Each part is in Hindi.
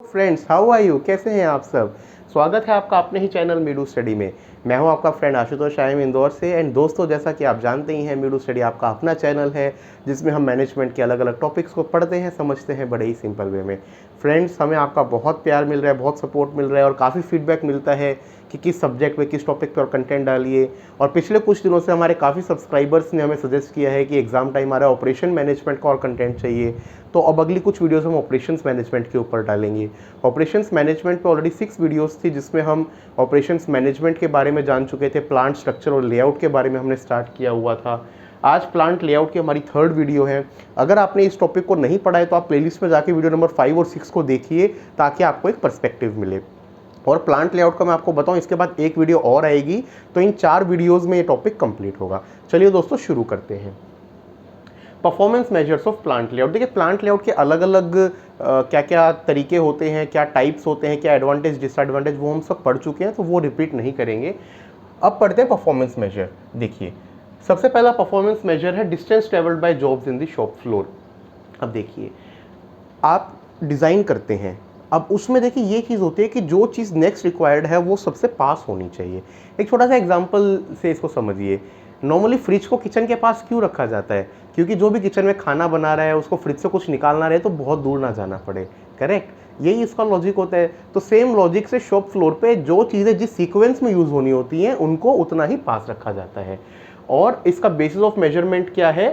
Friends, how are you? कैसे हैं आप सब? स्वागत है आपका अपने ही चैनल मीडू स्टडी में। मैं हूं आपका फ्रेंड आशुतोष आयम इंदौर से। एंड दोस्तों, जैसा कि आप जानते ही हैं, मीडू स्टडी आपका अपना चैनल है जिसमें हम मैनेजमेंट के अलग अलग टॉपिक्स को पढ़ते हैं, समझते हैं बड़े ही सिंपल वे में। फ्रेंड्स, हमें आपका बहुत प्यार मिल रहा है, बहुत सपोर्ट मिल रहा है और काफ़ी फीडबैक मिलता है कि किस सब्जेक्ट में, किस टॉपिक पर कंटेंट डालिए। और पिछले कुछ दिनों से हमारे काफ़ी सब्सक्राइबर्स ने हमें सजेस्ट किया है कि एग्जाम टाइम आ रहा है, ऑपरेशन मैनेजमेंट का और कंटेंट चाहिए। तो अब अगली कुछ वीडियोस हम ऑपरेशंस मैनेजमेंट के ऊपर डालेंगे। ऑपरेशंस मैनेजमेंट पे ऑलरेडी 6 वीडियोस थी जिसमें हम ऑपरेशंस मैनेजमेंट के बारे में जान चुके थे। प्लांट स्ट्रक्चर और लेआउट के बारे में हमने स्टार्ट किया हुआ था। आज प्लांट लेआउट की हमारी 3rd वीडियो है। अगर आपने इस टॉपिक को नहीं पढ़ा है तो आप प्लेलिस्ट में जाके वीडियो नंबर 5 और 6 को देखिए ताकि आपको एक पर्सपेक्टिव मिले। और प्लांट लेआउट का मैं आपको बताऊं, इसके बाद एक वीडियो और आएगी, तो इन 4 वीडियोस में ये टॉपिक कंप्लीट होगा। चलिए दोस्तों, शुरू करते हैं। Performance measures of plant layout. देखिए, प्लांट लेआउट के अलग अलग क्या क्या तरीके होते हैं, क्या टाइप्स होते हैं, क्या एडवांटेज डिसएडवांटेज, वो हम सब पढ़ चुके हैं, तो वो रिपीट नहीं करेंगे। अब पढ़ते हैं परफॉर्मेंस मेजर। देखिए, सबसे पहला परफॉर्मेंस मेजर है distance travelled by jobs in the shop floor. अब देखिए, आप डिज़ाइन करते हैं, अब उसमें देखिए ये चीज़ होती है कि जो चीज़ नेक्स्ट रिक्वायर्ड है वो सबसे पास होनी चाहिए। एक छोटा सा एग्जांपल से इसको समझिए। नॉर्मली फ्रिज को किचन के पास क्यों रखा जाता है? क्योंकि जो भी किचन में खाना बना रहा है उसको फ्रिज से कुछ निकालना रहे तो बहुत दूर ना जाना पड़े। करेक्ट, यही इसका लॉजिक होता है। तो सेम लॉजिक से शॉप फ्लोर पे जो चीज़ें जिस सीक्वेंस में यूज़ होनी होती हैं उनको उतना ही पास रखा जाता है। और इसका बेसिस ऑफ मेजरमेंट क्या है?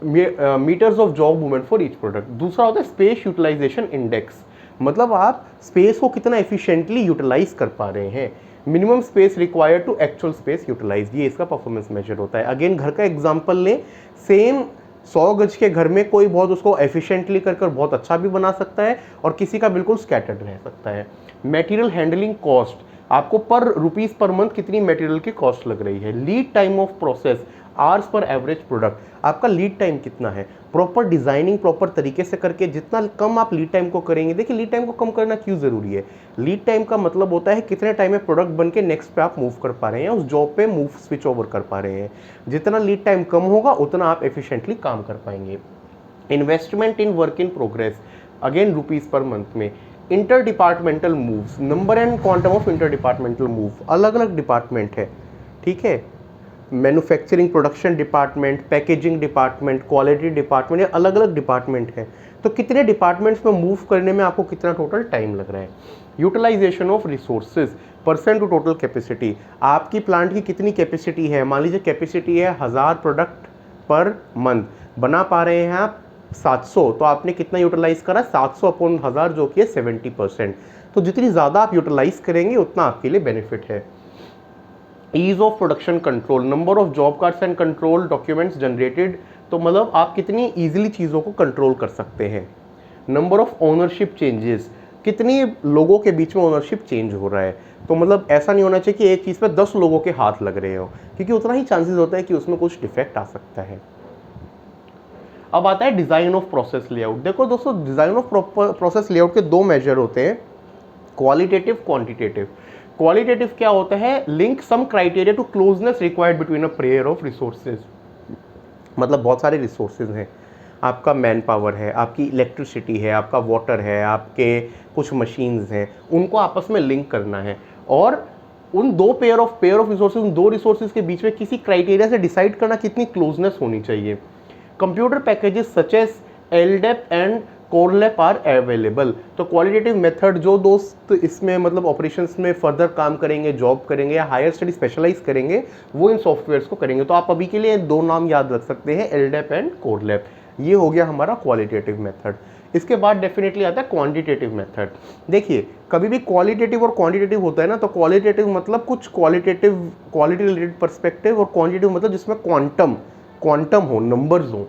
Metres of job movement for each product. दूसरा होता है स्पेस यूटिलाइजेशन इंडेक्स, मतलब आप स्पेस को कितना एफिशिएंटली यूटिलाइज कर पा रहे हैं। Minimum space required to actual space utilise, ये इसका परफॉर्मेंस मेजर होता है। अगेन, घर का एग्जांपल लें। सेम 100 गज के घर में कोई बहुत उसको एफिशिएंटली कर बहुत अच्छा भी बना सकता है और किसी का बिल्कुल स्कैटर्ड रह सकता है। मटेरियल हैंडलिंग कॉस्ट, आपको पर रुपीस पर मंथ कितनी मटेरियल की कॉस्ट लग रही है। Lead time of process, hours per average product, आपका लीड टाइम कितना है। प्रॉपर डिजाइनिंग प्रॉपर तरीके से करके जितना कम आप लीड टाइम को करेंगे। देखिए, लीड टाइम को कम करना क्यों जरूरी है? लीड टाइम का मतलब होता है कितने टाइम में प्रोडक्ट बन के नेक्स्ट पे आप मूव कर पा रहे हैं, उस जॉब पे मूव स्विच ओवर कर पा रहे हैं। जितना लीड टाइम कम होगा उतना आप एफिशिएंटली काम कर पाएंगे। Investment in work in progress, again rupees per month में। Inter departmental moves, number and quantum of inter departmental move, अलग अलग डिपार्टमेंट है, ठीक है। Manufacturing production department, packaging department, quality department, ये अलग अलग डिपार्टमेंट है। तो कितने डिपार्टमेंट्स में मूव करने में आपको कितना टोटल टाइम लग रहा है। Utilisation of resources, percent to total capacity, आपकी प्लांट की कितनी कैपेसिटी है। मान लीजिए कैपेसिटी है 1000 प्रोडक्ट पर मंथ, बना पा रहे हैं आप 700, तो आपने कितना यूटिलाइज करा? 700 अपॉन 1000, जो कि है 70%। तो जितनी ज़्यादा आप यूटिलाइज करेंगे उतना आपके लिए बेनिफिट है। Ease of production control, number of job cards and control documents generated, तो मतलब आप कितनी ईजिली चीज़ों को कंट्रोल कर सकते हैं। नंबर ऑफ ओनरशिप चेंजेस, कितनी लोगों के बीच में ओनरशिप चेंज हो रहा है। तो मतलब ऐसा नहीं होना चाहिए कि एक चीज़ पर 10 लोगों के हाथ लग रहे हो, क्योंकि उतना ही चांसेस होता है कि उसमें कुछ डिफेक्ट आ सकता है। अब आता है डिज़ाइन ऑफ प्रोसेस लेआउट। देखो दोस्तों, डिज़ाइन ऑफ प्रोसेस लेआउट के 2 मेजर होते हैं, क्वालिटेटिव, क्वांटिटेटिव। क्वालिटेटिव क्या होता है? Link some criteria to closeness required between a pair of resources, मतलब बहुत सारे रिसोर्सेज हैं, आपका मैन पावर है, आपकी इलेक्ट्रिसिटी है, आपका वाटर है, आपके कुछ मशीन्स हैं, उनको आपस में लिंक करना है। और उन दो पेयर ऑफ रिसोर्सेज, उन 2 रिसोर्सेज के बीच में किसी क्राइटेरिया से डिसाइड करना कितनी क्लोजनेस होनी चाहिए। Computer packages such as ALDEP and CORELAP are available. तो क्वालिटेटिव मेथड, जो दोस्त इसमें मतलब ऑपरेशंस में फर्दर काम करेंगे, जॉब करेंगे या हायर स्टडी स्पेशलाइज करेंगे, वो इन सॉफ्टवेयर्स को करेंगे। तो आप अभी के लिए 2 नाम याद रख सकते हैं, एलडेप एंड कोरलेप। ये हो गया हमारा क्वालिटेटिव मेथड। इसके बाद डेफिनेटली आता है क्वांटिटेटिव मेथड। देखिए, कभी भी क्वालिटेटिव और क्वांटिटेटिव होता है ना, तो क्वालिटेटिव मतलब कुछ क्वालिटी रिलेटेड पर्सपेक्टिव, और क्वांटिटेटिव मतलब जिसमें क्वांटम हो, नंबर्स हो।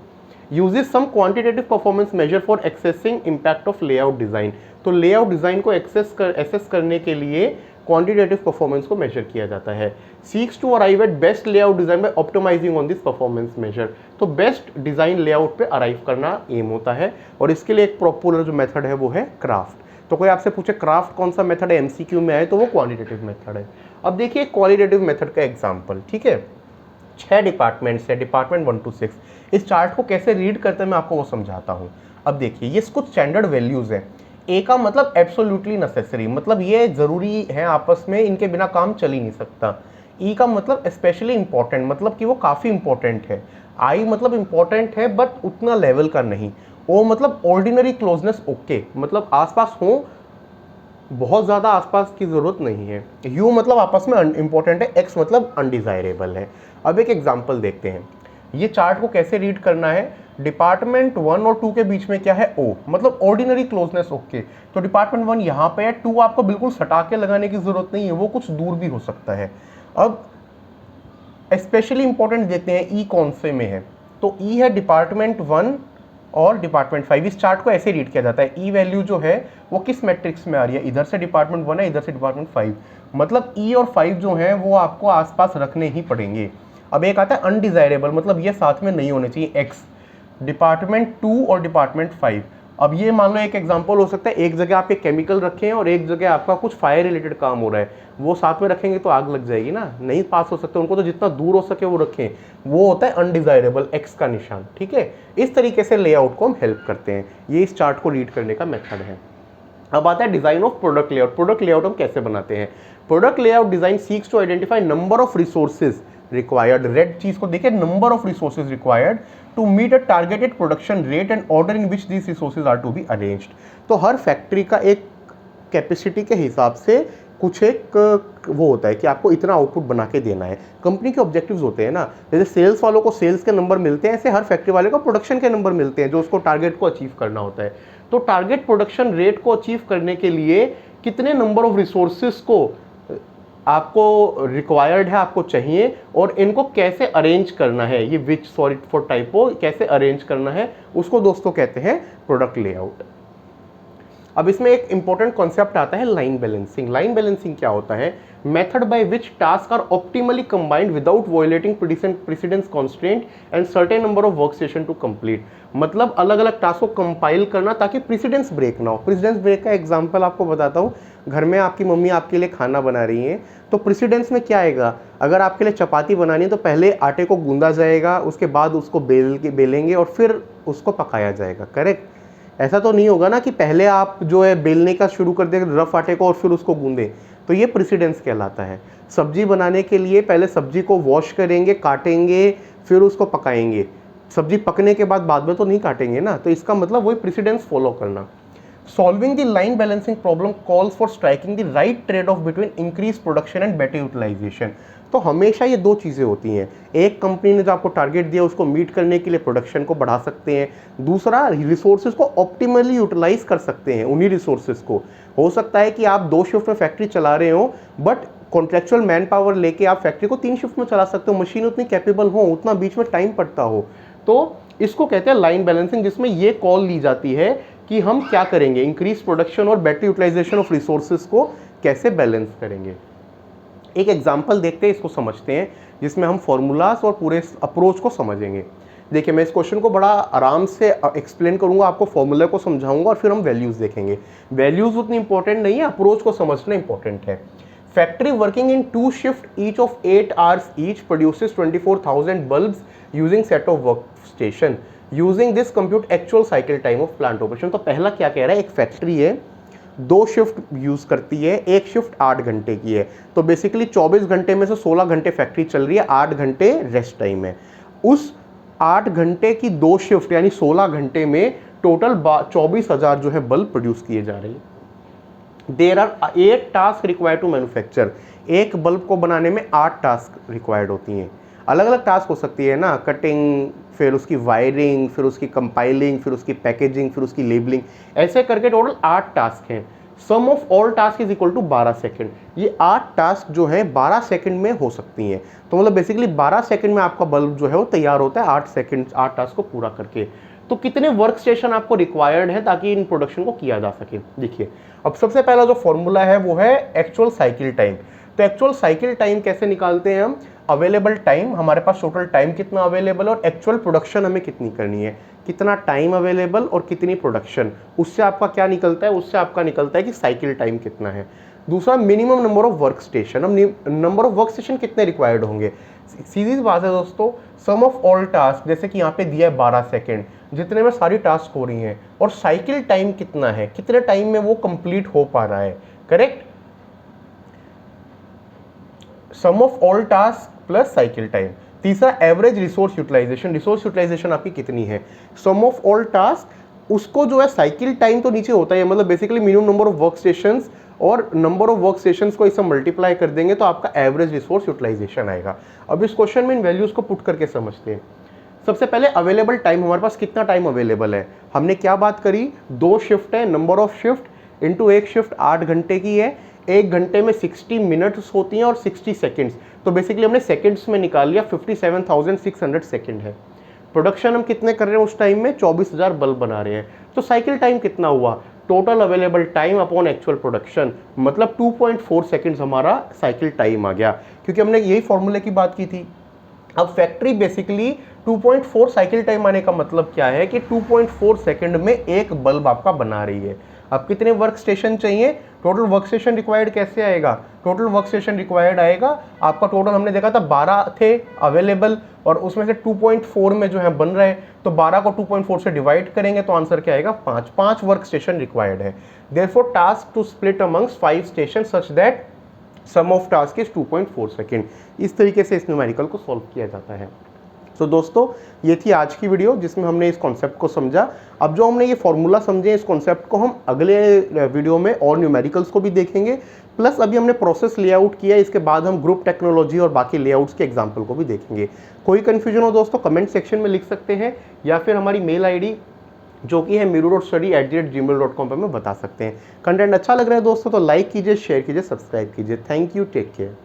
uses some quantitative performance measure for assessing impact of layout design। तो लेआउट डिज़ाइन को एसेस करने के लिए क्वांटिटेटिव परफॉर्मेंस को मेजर किया जाता है। Seeks to arrive at best layout design by optimising on this performance measure. तो बेस्ट डिज़ाइन लेआउट पे अराइव करना एम होता है, और इसके लिए एक पॉपुलर जो मेथड है वो है क्राफ्ट। तो कोई आपसे पूछे क्राफ्ट कौन सा मेथड है, एमसीक्यू में आए, तो वो क्वांटिटेटिव मेथड है। अब देखिए क्वालिटेटिव मेथड का एग्जाम्पल, ठीक है। 6 डिपार्टमेंट्स है, डिपार्टमेंट 1 to 6। इस चार्ट को कैसे रीड करते हैं मैं आपको वो समझाता हूँ। अब देखिए, ये कुछ स्टैंडर्ड वैल्यूज़ हैं। ए का मतलब एब्सोल्युटली नेसेसरी, मतलब ये ज़रूरी है आपस में, इनके बिना काम चल ही नहीं सकता। ई का मतलब स्पेशली इंपॉर्टेंट, मतलब कि वो काफ़ी इंपॉर्टेंट है। आई मतलब इंपॉर्टेंट है बट उतना लेवल का नहीं। ओ मतलब ऑर्डिनरी क्लोजनेस, ओके मतलब आसपास हो, बहुत ज़्यादा आसपास की ज़रूरत नहीं है। यू मतलब आपस में इंपॉर्टेंट है, एक्स मतलब अनडिज़ायरेबल है। अब एक एग्जांपल देखते हैं, ये चार्ट को कैसे रीड करना है। डिपार्टमेंट 1 और 2 के बीच में क्या है, ओ मतलब ऑर्डिनरी क्लोजनेस, ओके। तो डिपार्टमेंट 1 यहाँ पे है, 2 आपको बिल्कुल सटा के लगाने की ज़रूरत नहीं है, वो कुछ दूर भी हो सकता है। अब स्पेशली इंपॉर्टेंट देखते हैं ई कौन से में है, तो ई है डिपार्टमेंट 1 और डिपार्टमेंट 5। इस चार्ट को ऐसे रीड किया जाता है, ई वैल्यू जो है वो किस मैट्रिक्स में आ रही है, इधर से डिपार्टमेंट 1 है, इधर से डिपार्टमेंट 5, मतलब ई और 5 जो है वो आपको आसपास रखने ही पड़ेंगे। अब एक आता है अनडिजायरेबल, मतलब ये साथ में नहीं होने चाहिए, एक्स डिपार्टमेंट 2 और डिपार्टमेंट 5। अब ये मान लो एक एग्जांपल हो सकता है, एक जगह आपके केमिकल रखे हैं और एक जगह आपका कुछ फायर रिलेटेड काम हो रहा है, वो साथ में रखेंगे तो आग लग जाएगी ना, नहीं पास हो सकते, उनको तो जितना दूर हो सके वो रखें, वो होता है अनडिजायरेबल, एक्स का निशान, ठीक है। इस तरीके से लेआउट को हम हेल्प करते हैं, ये इस चार्ट को रीड करने का मेथड है। अब आता है design of product layout. Product layout हम कैसे बनाते हैं। Product layout design seeks to identify number of resources required, red चीज को देखिए, number of resources required to meet a targeted production rate and order in which these resources are to be arranged. तो हर फैक्ट्री का एक कैपेसिटी के हिसाब से कुछ एक वो होता है कि आपको इतना आउटपुट बना के देना है। कंपनी के ऑब्जेक्टिव्स होते हैं ना, जैसे सेल्स वालों को सेल्स के नंबर मिलते हैं, ऐसे हर फैक्ट्री वाले को प्रोडक्शन के नंबर मिलते हैं जो उसको टारगेट को अचीव करना होता है। तो टारगेट प्रोडक्शन रेट को अचीव करने के लिए कितने नंबर ऑफ रिसोर्सेज को आपको रिक्वायर्ड है, आपको चाहिए, और इनको कैसे अरेंज करना है, ये विच सॉरी फॉर टाइपो, कैसे अरेंज करना है, उसको दोस्तों कहते हैं प्रोडक्ट लेआउट। अब इसमें एक इंपॉर्टेंट कॉन्सेप्ट आता है लाइन बैलेंसिंग। लाइन बैलेंसिंग क्या होता है, method by which task are optimally combined without violating precedence constraint and certain number of work station to complete. मतलब अलग अलग टास्क को कंपाइल करना ताकि प्रेसिडेंस ब्रेक ना हो। प्रेसिडेंस ब्रेक का एग्जांपल आपको बताता हूँ, घर में आपकी मम्मी आपके लिए खाना बना रही है, तो प्रेसिडेंस में क्या आएगा, अगर आपके लिए चपाती बनानी है तो पहले आटे को गूंदा जाएगा, उसके बाद उसको बेलेंगे और फिर उसको पकाया जाएगा, करेक्ट। ऐसा तो नहीं होगा ना कि पहले आप जो है बेलने का शुरू कर दें रफ आटे को और फिर उसको गूंदें, तो ये प्रेसिडेंस कहलाता है। सब्जी बनाने के लिए पहले सब्जी को वॉश करेंगे, काटेंगे, फिर उसको पकाएंगे, सब्जी पकने के बाद में तो नहीं काटेंगे ना, तो इसका मतलब वही प्रेसिडेंस फॉलो करना। Solving the line balancing problem calls for striking the right trade off between increase production and better utilization. तो हमेशा ये दो चीज़ें होती हैं, एक कंपनी ने जो आपको टारगेट दिया उसको मीट करने के लिए प्रोडक्शन को बढ़ा सकते हैं, दूसरा रिसोर्सेज को ऑप्टिमली यूटिलाइज कर सकते हैं उन्हीं रिसोर्सेज को। हो सकता है कि आप 2 शिफ्ट में फैक्ट्री चला रहे हो, बट कॉन्ट्रेक्चुअल मैन पावर लेके आप फैक्ट्री को 3 शिफ्ट में चला सकते हो, मशीन उतनी कैपेबल हो, उतना बीच में टाइम पड़ता हो। तो इसको कहते हैं लाइन बैलेंसिंग, जिसमें ये कॉल ली जाती है कि हम क्या करेंगे, इंक्रीज प्रोडक्शन और बेटर यूटिलाइजेशन ऑफ रिसोर्सेज को कैसे बैलेंस करेंगे। एक एग्जांपल देखते हैं, इसको समझते हैं, जिसमें हम फॉर्मूलाज और पूरे अप्रोच को समझेंगे। देखिए मैं इस क्वेश्चन को बड़ा आराम से एक्सप्लेन करूंगा, आपको फॉर्मूला को समझाऊंगा और फिर हम वैल्यूज देखेंगे। वैल्यूज उतनी इंपॉर्टेंट नहीं है, अप्रोच को समझना इंपॉर्टेंट है। Factory working in 2 shift each of 8 hours each produces 24,000 bulbs using set of work station using this compute actual cycle time of plant operation. तो पहला क्या कह रहा है, एक फैक्ट्री है 2 शिफ्ट यूज़ करती है, एक शिफ्ट 8 घंटे की है, तो बेसिकली 24 घंटे में से 16 घंटे फैक्ट्री चल रही है, 8 घंटे रेस्ट टाइम है। उस 8 घंटे की 2 शिफ्ट यानी 16 घंटे में टोटल 24,000 जो है बल्ब प्रोड्यूस किए जा रहे हैं। There are 8 task required to manufacture. एक बल्ब को बनाने में 8 टास्क रिक्वायर्ड होती हैं। अलग अलग टास्क हो सकती है ना, कटिंग, फिर उसकी वायरिंग, फिर उसकी कंपाइलिंग, फिर उसकी पैकेजिंग, फिर उसकी लेबलिंग, ऐसे करके टोटल 8 टास्क हैं। Sum of all task is equal to 12 second. ये 8 टास्क जो है 12 सेकंड में हो सकती हैं। तो मतलब बेसिकली 12 सेकंड में आपका बल्ब जो है वो तैयार होता है 8 टास्क को पूरा करके। तो कितने वर्क स्टेशन आपको रिक्वायर्ड है ताकि इन प्रोडक्शन को किया जा सके। देखिए अब सबसे पहला जो फॉर्मूला है वो है एक्चुअल साइकिल टाइम। तो एक्चुअल साइकिल टाइम कैसे निकालते हैं हम, अवेलेबल टाइम, हमारे पास टोटल टाइम कितना अवेलेबल और एक्चुअल प्रोडक्शन हमें कितनी करनी है, कितना टाइम अवेलेबल और कितनी प्रोडक्शन, उससे आपका क्या निकलता है, उससे आपका निकलता है कि साइकिल टाइम कितना है। दूसरा minimum number of work station. अब नंबर ऑफ वर्क स्टेशन कितने रिक्वायर्ड होंगे, सीधी सी बात है दोस्तों, सम ऑफ ऑल टास्क, जैसे कि यहाँ पे दिया है 12 सेकेंड, जितने में सारी टास्क हो रही हैं, और साइकिल टाइम कितना है, कितने टाइम में वो कंप्लीट हो पा रहा है, correct. Sum of all task plus cycle time. तीसरा average resource utilization, resource utilization आपकी कितनी है, सम ऑफ ऑल टास्क, उसको जो है साइकिल टाइम तो नीचे होता है, मतलब basically minimum number of work stations और नंबर ऑफ वर्क स्टेशंस को इससे मल्टीप्लाई कर देंगे तो आपका एवरेज रिसोर्स यूटिलाइजेशन आएगा। अब इस क्वेश्चन में इन वैल्यूज को पुट करके समझते हैं। सबसे पहले अवेलेबल टाइम, हमारे पास कितना टाइम अवेलेबल है, हमने क्या बात करी, 2 शिफ्ट है, नंबर ऑफ शिफ्ट इंटू एक शिफ्ट 8 घंटे की है, 1 घंटे में 60 मिनट्स होती हैं और 60 सेकेंड्स, तो बेसिकली हमने सेकेंड्स में निकाल लिया, 57,600 सेकेंड है। प्रोडक्शन हम कितने कर रहे हैं उस टाइम में, 24,000 बल्ब बना रहे हैं, तो साइकिल टाइम कितना हुआ, total available time upon actual production, मतलब 2.4 सेकेंड्स हमारा साइकिल टाइम आ गया, क्योंकि हमने यही फॉर्मूले की बात की थी। अब फैक्ट्री बेसिकली 2.4 साइकिल टाइम आने का मतलब क्या है कि 2.4 सेकंड में एक बल्ब आपका बना रही है। अब कितने वर्क स्टेशन चाहिए, टोटल वर्क स्टेशन रिक्वायर्ड कैसे आएगा, टोटल वर्क स्टेशन रिक्वायर्ड आएगा आपका, टोटल हमने देखा था 12 थे अवेलेबल और उसमें से 2.4 में जो है बन रहे हैं, तो 12 को 2.4 से डिवाइड करेंगे तो आंसर क्या आएगा, 5 वर्क स्टेशन रिक्वायर्ड है। Therefore task to split amongst 5 station such that sum of task is 2.4 second. इस तरीके से इस न्यूमेरिकल को सॉल्व किया जाता है। तो दोस्तों ये थी आज की वीडियो जिसमें हमने इस कॉन्सेप्ट को समझा। अब जो हमने ये फॉर्मूला समझे, इस कॉन्सेप्ट को हम अगले वीडियो में और न्यूमेरिकल्स को भी देखेंगे, प्लस अभी हमने प्रोसेस लेआउट किया, इसके बाद हम ग्रुप टेक्नोलॉजी और बाकी लेआउट्स के एग्जाम्पल को भी देखेंगे। कोई कन्फ्यूजन हो दोस्तों कमेंट सेक्शन में लिख सकते हैं, या फिर हमारी मेल ID जो कि है meeru.study@gmail.com पर में बता सकते हैं। कंटेंट अच्छा लग रहा है दोस्तों तो लाइक कीजिए, शेयर कीजिए, सब्सक्राइब कीजिए। Thank you, take care.